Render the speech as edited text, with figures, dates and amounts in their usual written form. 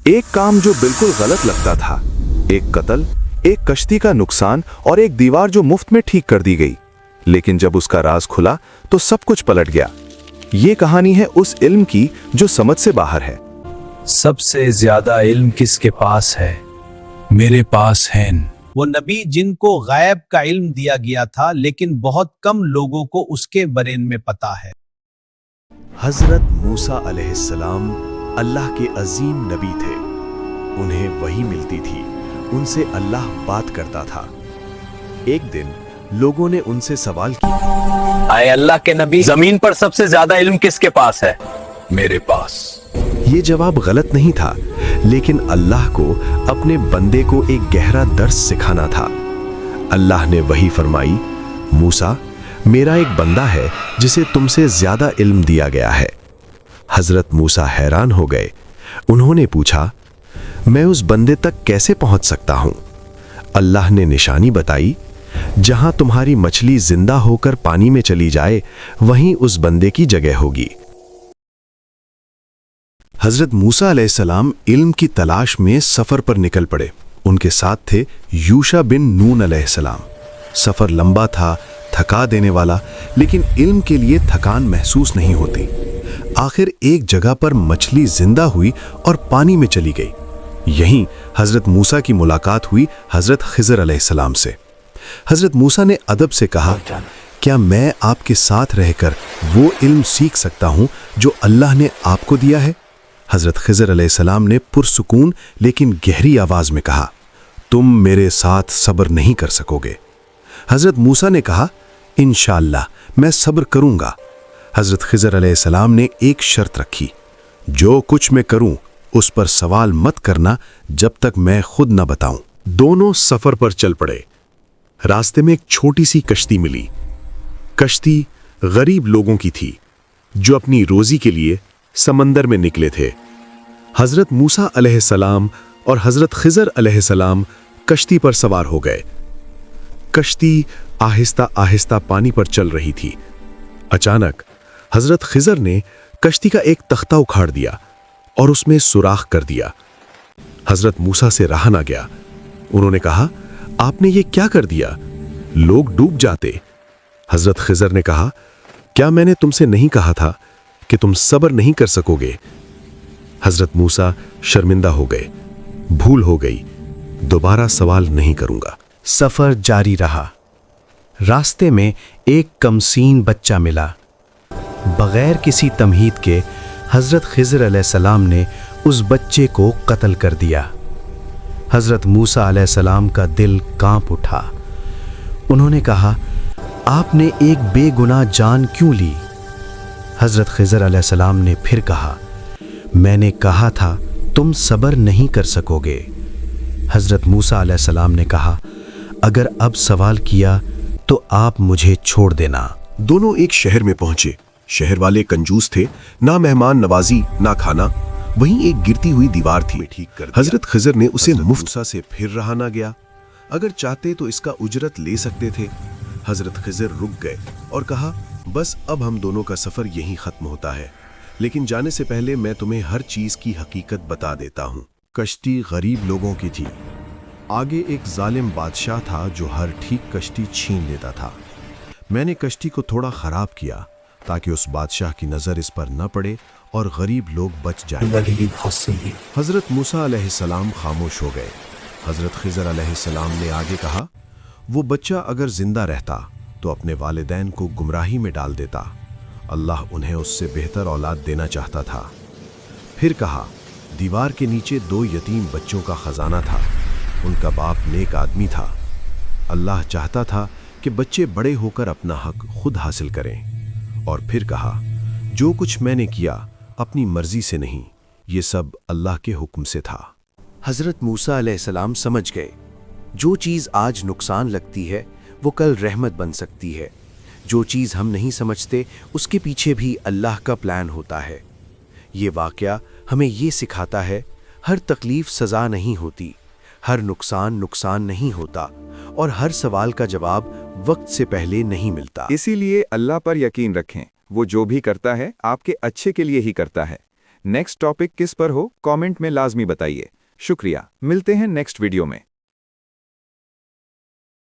एक काम जो बिल्कुल गलत लगता था, एक कत्ल, एक कश्ती का नुकसान और एक दीवार जो मुफ्त में ठीक कर दी गई। लेकिन जब उसका राज खुला तो सब कुछ पलट गया। ये कहानी है उस इल्म की जो समझ से बाहर है। सबसे ज्यादा इल्म किसके पास है? मेरे पास है। वो नबी जिनको गायब का इल्म दिया गया था, लेकिन बहुत कम लोगों को उसके बारे में पता है। हजरत मूसा अलैहिस्सलाम अल्लाह के अजीम नबी थे। उन्हें वही मिलती थी, उनसे अल्लाह बात करता था। एक दिन लोगों ने उनसे सवाल किया, आए अल्लाह के नबी, जमीन पर सबसे ज्यादा इल्म किसके पास है? मेरे पास। ये जवाब गलत नहीं था, लेकिन अल्लाह को अपने बंदे को एक गहरा दर्स सिखाना था। अल्लाह ने वही फरमाई, मूसा, मेरा एक बंदा है जिसे तुमसे ज्यादा इल्म दिया गया है। हजरत मूसा हैरान हो गए। उन्होंने पूछा, मैं उस बंदे तक कैसे पहुंच सकता हूं? अल्लाह ने निशानी बताई, जहां तुम्हारी मछली जिंदा होकर पानी में चली जाए, वहीं उस बंदे की जगह होगी। हजरत मूसा अलैहिस्सलाम इल्म की तलाश में सफर पर निकल पड़े। उनके साथ थे यूशा बिन नून अलैहिस्सलाम। सफर लंबा था, थका देने वाला, लेकिन इल्म के लिए थकान महसूस नहीं होती। आखिर एक जगह पर मछली जिंदा हुई और पानी में चली गई। यहीं हजरत मूसा की मुलाकात हुई हजरत खिज़र अलैहिस्सलाम से। हजरत मूसा ने अदब से कहा, क्या मैं आपके साथ रहकर वो इल्म सीख सकता हूं जो अल्लाह ने आपको दिया है? हजरत खिज़र अलैहिस्सलाम ने पुरसुकून लेकिन गहरी आवाज में कहा, तुम मेरे साथ सब्र नहीं कर सकोगे। हजरत मूसा ने कहा, इंशाअल्लाह मैं सब्र करूंगा। हजरत खिज़र अलैहिस्सलाम ने एक शर्त रखी, जो कुछ मैं करूं उस पर सवाल मत करना जब तक मैं खुद न बताऊं। दोनों सफर पर चल पड़े। रास्ते में एक छोटी सी कश्ती मिली। कश्ती गरीब लोगों की थी जो अपनी रोजी के लिए समंदर में निकले थे। हजरत मूसा अलैहिस्सलाम और हजरत खिज़र अलैहिस्सलाम कश्ती पर सवार हो गए। कश्ती आहिस्ता आहिस्ता पानी पर चल रही थी। अचानक हजरत खिज़र ने कश्ती का एक तख्ता उखाड़ दिया और उसमें सुराख कर दिया। हजरत मूसा से रहा ना गया। उन्होंने कहा, आपने ये क्या कर दिया? लोग डूब जाते। हजरत खिज़र ने कहा, क्या मैंने तुमसे नहीं कहा था कि तुम सब्र नहीं कर सकोगे? हजरत मूसा शर्मिंदा हो गए। भूल हो गई, दोबारा सवाल नहीं करूंगा। सफर जारी रहा। रास्ते में एक कमसीन बच्चा मिला। बगैर किसी तमहीद के हजरत खिज़र अलैहिस्सलाम ने उस बच्चे को कत्ल कर दिया। हजरत मूसा अलैहिस्सलाम का दिल कांप उठा। उन्होंने कहा, आपने एक बेगुनाह जान क्यों ली? हजरत खिज़र अलैहिस्सलाम ने फिर कहा, मैंने कहा था तुम सब्र नहीं कर सकोगे। हजरत मूसा अलैहिस्सलाम ने कहा, अगर अब सवाल किया तो आप मुझे छोड़ देना। दोनों एक शहर में पहुंचे। शहर वाले कंजूस थे, ना मेहमान नवाजी ना खाना। वहीं एक गिरती हुई दीवार थी। हजरत खिज़र ने उसे मुफ्त से फिर रहा ना गया। अगर चाहते तो इसका उजरत ले सकते थे। हजरत खिज़र रुक गए और कहा, बस अब हम दोनों का सफर यहीं खत्म होता है, लेकिन जाने से पहले मैं तुम्हें हर चीज की हकीकत बता देता हूं। कश्ती गरीब लोगों की थी। आगे एक जालिम बादशाह था जो हर ठीक कश्ती छीन लेता था। मैंने कश्ती को थोड़ा खराब किया ताकि उस बादशाह की नजर इस पर न पड़े और गरीब लोग बच जाएं। हजरत मूसा अलैहिस्सलाम खामोश हो गए। हजरत खिज़र अलैहिस्सलाम ने आगे कहा, वो बच्चा अगर जिंदा रहता तो अपने वालिदैन को गुमराही में डाल देता। अल्लाह उन्हें उससे बेहतर औलाद देना चाहता था। फिर कहा, दीवार के नीचे 2 यतीम बच्चों का खजाना था। उनका बाप नेक आदमी था। अल्लाह चाहता था कि बच्चे बड़े होकर अपना हक खुद हासिल करें। और फिर कहा, जो कुछ मैंने किया अपनी मर्जी से नहीं, ये सब अल्लाह के हुक्म से था। हजरत मूसा अलैहिस्सलाम समझ गए, जो चीज़ आज नुकसान लगती है वो कल रहमत बन सकती है। जो चीज़ हम नहीं समझते उसके पीछे भी अल्लाह का प्लान होता है। ये वाक़या हमें ये सिखाता है, हर तकलीफ़ सज़ा नहीं होती, हर नुकसान नुकसान नहीं होता, और हर सवाल का जवाब वक्त से पहले नहीं मिलता। इसीलिए अल्लाह पर यकीन रखें, वो जो भी करता है आपके अच्छे के लिए ही करता है। नेक्स्ट टॉपिक किस पर हो कमेंट में लाजमी बताइए। शुक्रिया, मिलते हैं नेक्स्ट वीडियो में।